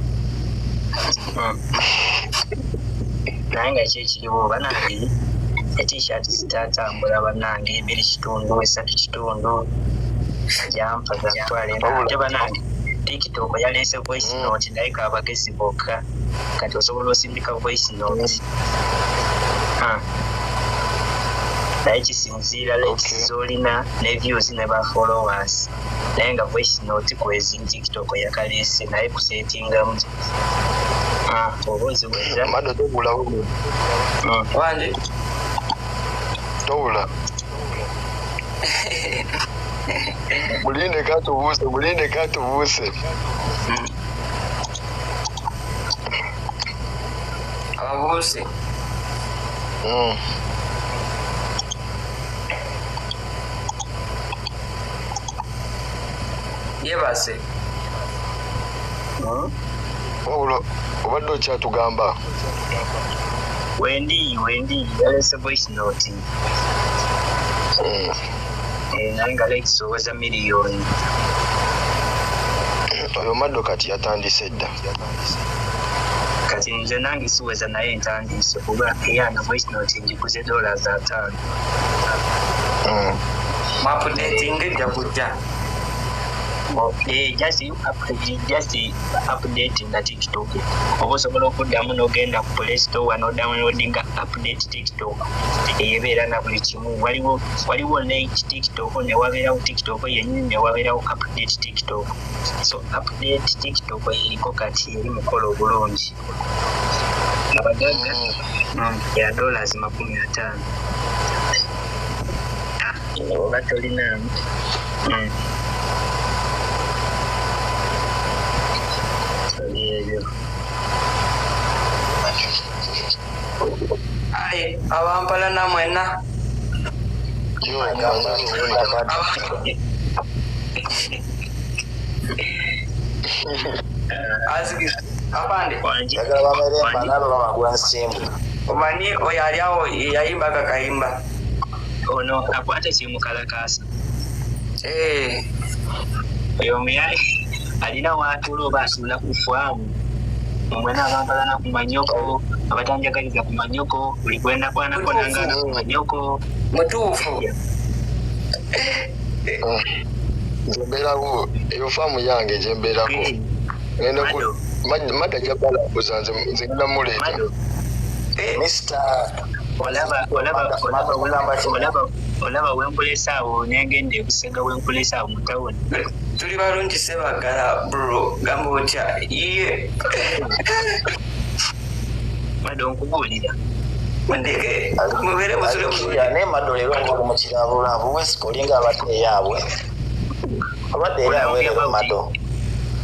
Naye nga kyekiriwo banange t-shirt zitatambula banange 2.3 3 jampa zatwale ate banange TikTok yaleese voice note naye kabagezi bokka kati osobola osindika voice note. Naye kisinziira likes zolina ne views ne ba followers naye nga voice note kwezi TikTok yakaleese naye kusetingamu. Obuuzi bwera Mado tobulawo. Wande Tobula. Mulinde katubuuse. ababuuse. Yebase. Wabula obadde okyatugamba. Wendi yaleese voice note. Naye nga likes owaza miliyoni. Oyo Mado kati yatandise dda. Kati kati nze nange siweza naye ntandise kuba eyana voice note njikuze $5. Updating ejja kujja. Just updating na TikTok. Oba osobola okuddamu n'ogenda ku Play Store n'odownloadinga update TikTok. Eyebeera na buli kimu. Waliwo ne TikTok ne wabeerawo TikTok yennyini ne wabeerawo update TikTok. So update TikTok eriko kati eri mukolo obulungi. Abagagga ya $50. Oba tolina Ai, abampala namwena. Aziki apande omani oyo ali awo yayimba kakayimba ono akwate kimukalakasa oyo muyayi alina waatula oba asula ku faamu omwena abampalana ku manyoko abatanjagaliza ku manyoko buli gwenda kwanako nangana ku manyoko mutuufu Jembeerawo eyo faamu yange gyembeerako ngenda ku Mada jabala kuzanze nze ngenda muleeta olaba wenkulesa awo negende ekusega wenkulesa awo mutawoni tuli balungi sebagala bro gamba otya iye Mado nkubuulira ndeke mubere musule musule ne Mado lero ngo mukirabulavu wesikolinga abadde yaabwe Mado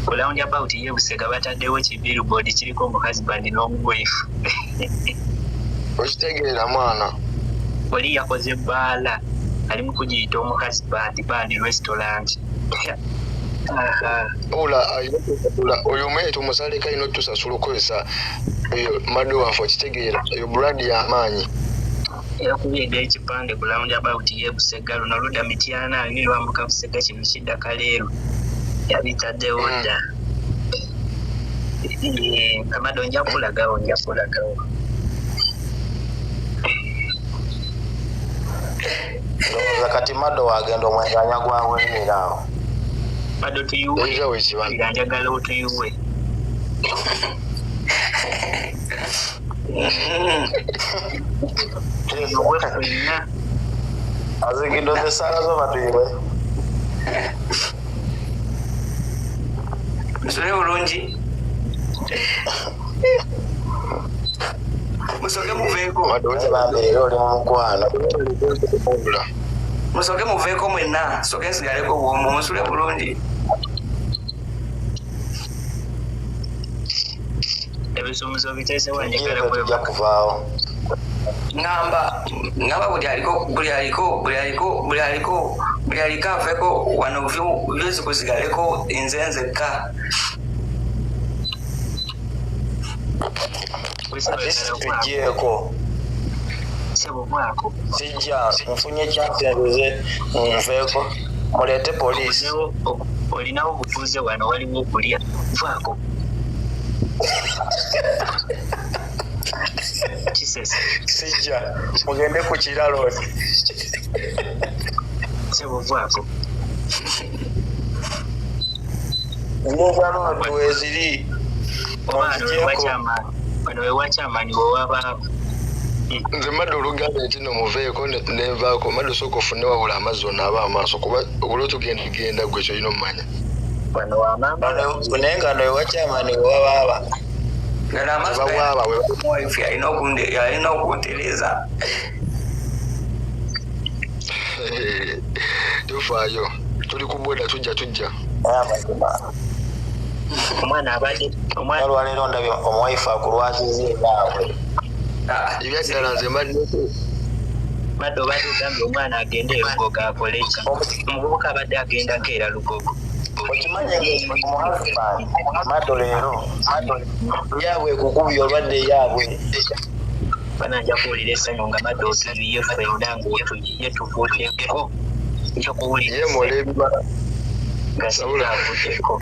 Round about ye busega bataddewo kibillboard kiriko omu-husband n'omu-wife. Okitegeera mwana Oli yakoze bbaala ali mu kugiyita omu-husband band restaurant. oyo mwetu omusaleka alina otusasula okozesa Mado waffe okitegeera eyo brand y'amaanyi Yakubye ekipande ku round about ye busega luno ludda mityana alini lwambuka busega kino kiddaka leero yabitaddewo dda Mado nja kulagawo ndowooza kati Mado wagenda omwenganya gwaweerera awo Mado tuyuwe njagala otuyuwe tuyina azigindo zesala zo batuyuwe musule bulungi musoke muveeko bambeera oli mu mukwano musoke muveeko mwenna soke nsigaleko bwomu musule bulungi ebisumuzo biteese wanjagala kuvaawo ngamba buli aliko aveeko wano vyezi kusigaleko nze nzekka tugyeko sijja nfunye kyatenduze nveeko muleete poliisi olinawo obutuuze wano waliwo okulya vaako sijja mugende ku kiralo sebuvaako muvalo weziri wano wewakyamaani wewabaawo nze Mado oluganda nti no muveeko nenvaako Mado sooka ofune wabula amazzi onaaba amaaso kuba obula otugenda gwe kyolina omumanya naye nga no wewakyamaani wewabaaba alina okuntereza tufaayo tuli ku bweda tujja omwana abadde olwaleero ndabye omu-wife akulwaziza ebyabwe ebyaddala nze Mado obadde ogambye omwana agende erugogo akole ki omuvubuka abadde agenda nkeera lugogo okimanye omu-husband Mado leero yaabwe ekukubye olwadde yaabwe bananja kuwulira essanyu nga Mado otuyiye ffenna ng'otuyiye tuvuddeko ekyokuwulira nga sinaavuddeko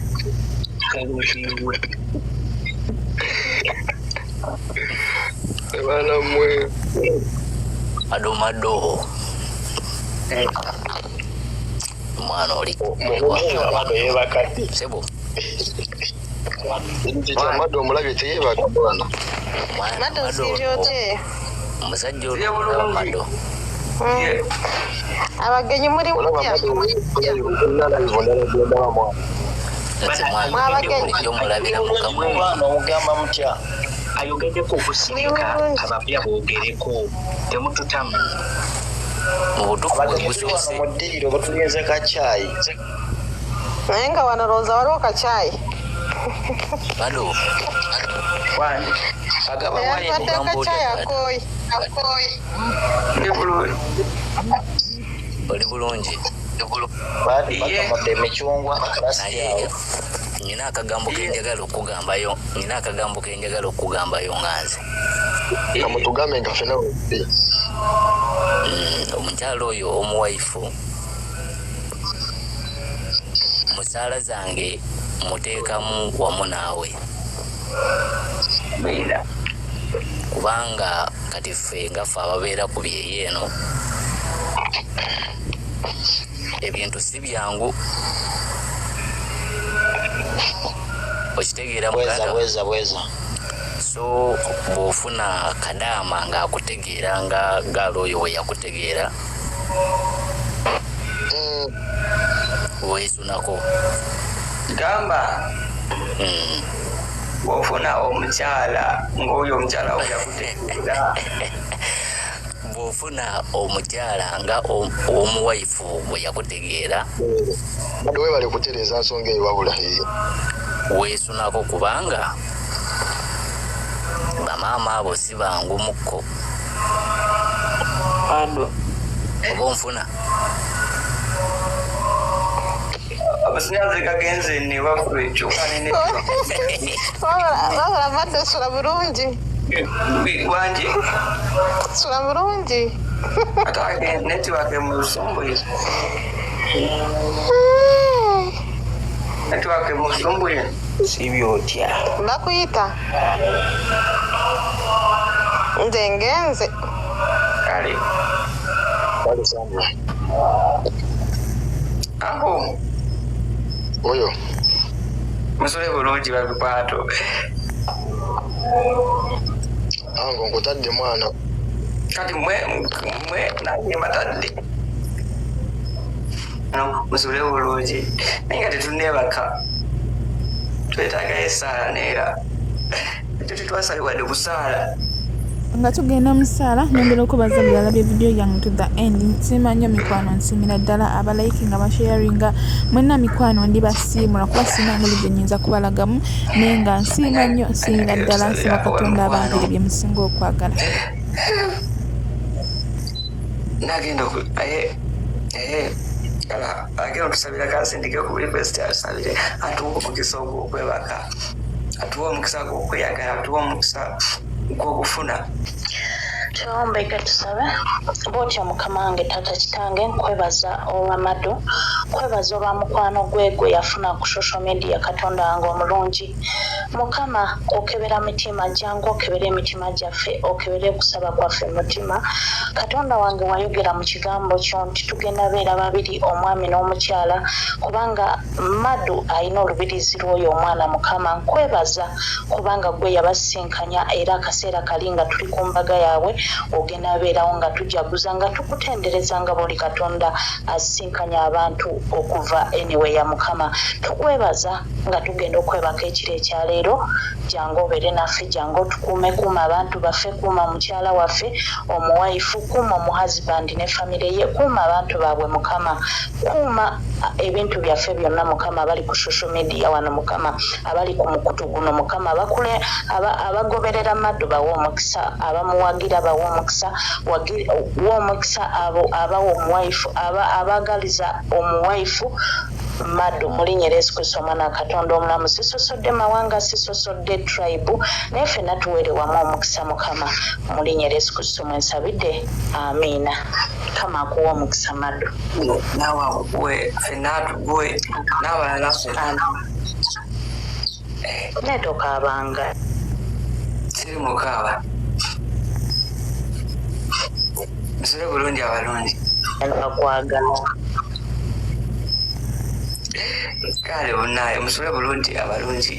Bana mwe. Mado Mado. Mwana oli. Mado yebakati. Sebo. Ndija Mado omulabye teyebaka bwana. Mado sivyote. Musajja oli Mado. Abagenyi muri mutya. Mulabira mwana omugamba mutya ayogeddeko okusirika abapya boogereko temututamu mu butuufu bwebusoose mu ddiiro batugenze kacaayi naye nga wanalowooza waliwo kacaayi Mado agaba yatwadde kacaayi akooyi oli bulungi batamudde emicungwa naye nina akagambo kenjagala okugambayo nga nze kamutugambe nga fena omukyala oyo omu-wife musaala zange muteekamu wamu naawe kubanga kati ffe nga ffe ababeera ku byeyo eno ebintu si byangu okitegeera muganda bweza so bw'ofuna kadaama ng'akutegeera nga gaalo oyo we yakutegeera weesunako gamba bw'ofuna omukyala ng'oyo omukyala we yakutegeera bw'ofuna omukyala nga omu-wife bwe yakutegeera Mado webale kutereeza nsonga eyo wabula weesunako kubanga bamaama abo si bangumukko oba onfuna abasinyaze kagenze ne baffe kyokka nene wabala Mado sula bulungi wangi sula bulungi ate netiwake mu lusumbuye si byotya bakuyita nze ngenze kale aho oyo musole bulungi babikwato ango nkutadde mwana kati mwe naye matadde musole bulungi naye nga tetunebaka twetaaga esaala neera ekyo tetwasalibwadde kusaala nga tugenda musaala nongera okubaza byalabye vidiyo yange to the end. Nsiima nnyo mikwano, nsiimira ddala abalayiki nga basharinga. Mwenna mikwano ndi basiimula kuba sina ngeri gye nnyinza kubalagamu naye nga nsiima nnyo, nsiimira ddala, nsaba Katonda abampere bye musinga okwagala. nagenda agenda otusabira kasindike ku request asabire atuwa omukisa ogw'okwebaka, atuwa omukisa gw'okweyagala, atuwa omukisa gw'okufuna. Tuombege tusabe bwotyo mukama wange tata kitange nkwebaza olwa Mado, nkwebaza olwa mukwano gwe yafuna ku social media. Katonda wange omulungi, mukama okebera mitima gyange, okebera emitima gyaffe, okebera okusaba kwaffe mutima. Katonda wange wayogera mu kigambo kyo nti tugenda beera babiri, omwami n'omukyala, kubanga Mado alina olubirizi lw'oyo omwana. Mukama nkwebaza kubanga gwe yabasinkanya era akaseera kali nga tuli ku mbaga yaabwe ogenda beerawo nga tujaguza nga tukutendereza nga buli Katonda asinkanya abantu okuva anyway ya Mukama. Tukwebaza nga tugenda okwebaka ekiro ekyaleero. Jangu obeere naffe, jangu otukuume, kuuma abantu baffe, kuuma mukyala waffe omu-wife, kuuma omu-husband ne famire ye, kuuma abantu baabwe Mukama, kuuma ebintu byaffe byonna Mukama, abali ku social media wano Mukama, abali ku mukutu guno Mukama, abagoberera Mado bawa omukisa, abamuwagira bawa omukisa, wa omukisa abo abawa omu-wife, abagaliza omu-wife Mado mu linnya Yesu Kristo omwana Katonda omulamu. Sisosodde mawanga, sisosodde tribe, naye ffenna tuweere wamu omukisa Mukama mu linnya Yesu Kristo mwensabidde, amiina. Kama akuwa omukisa Mado. Nawe akuwe, ffenna atuguwe, n'abalala ffenna. Netokaabanga. Siri mukaaba. musule bulungi abalungi nakwagala kale munaye musule bulungi abalungi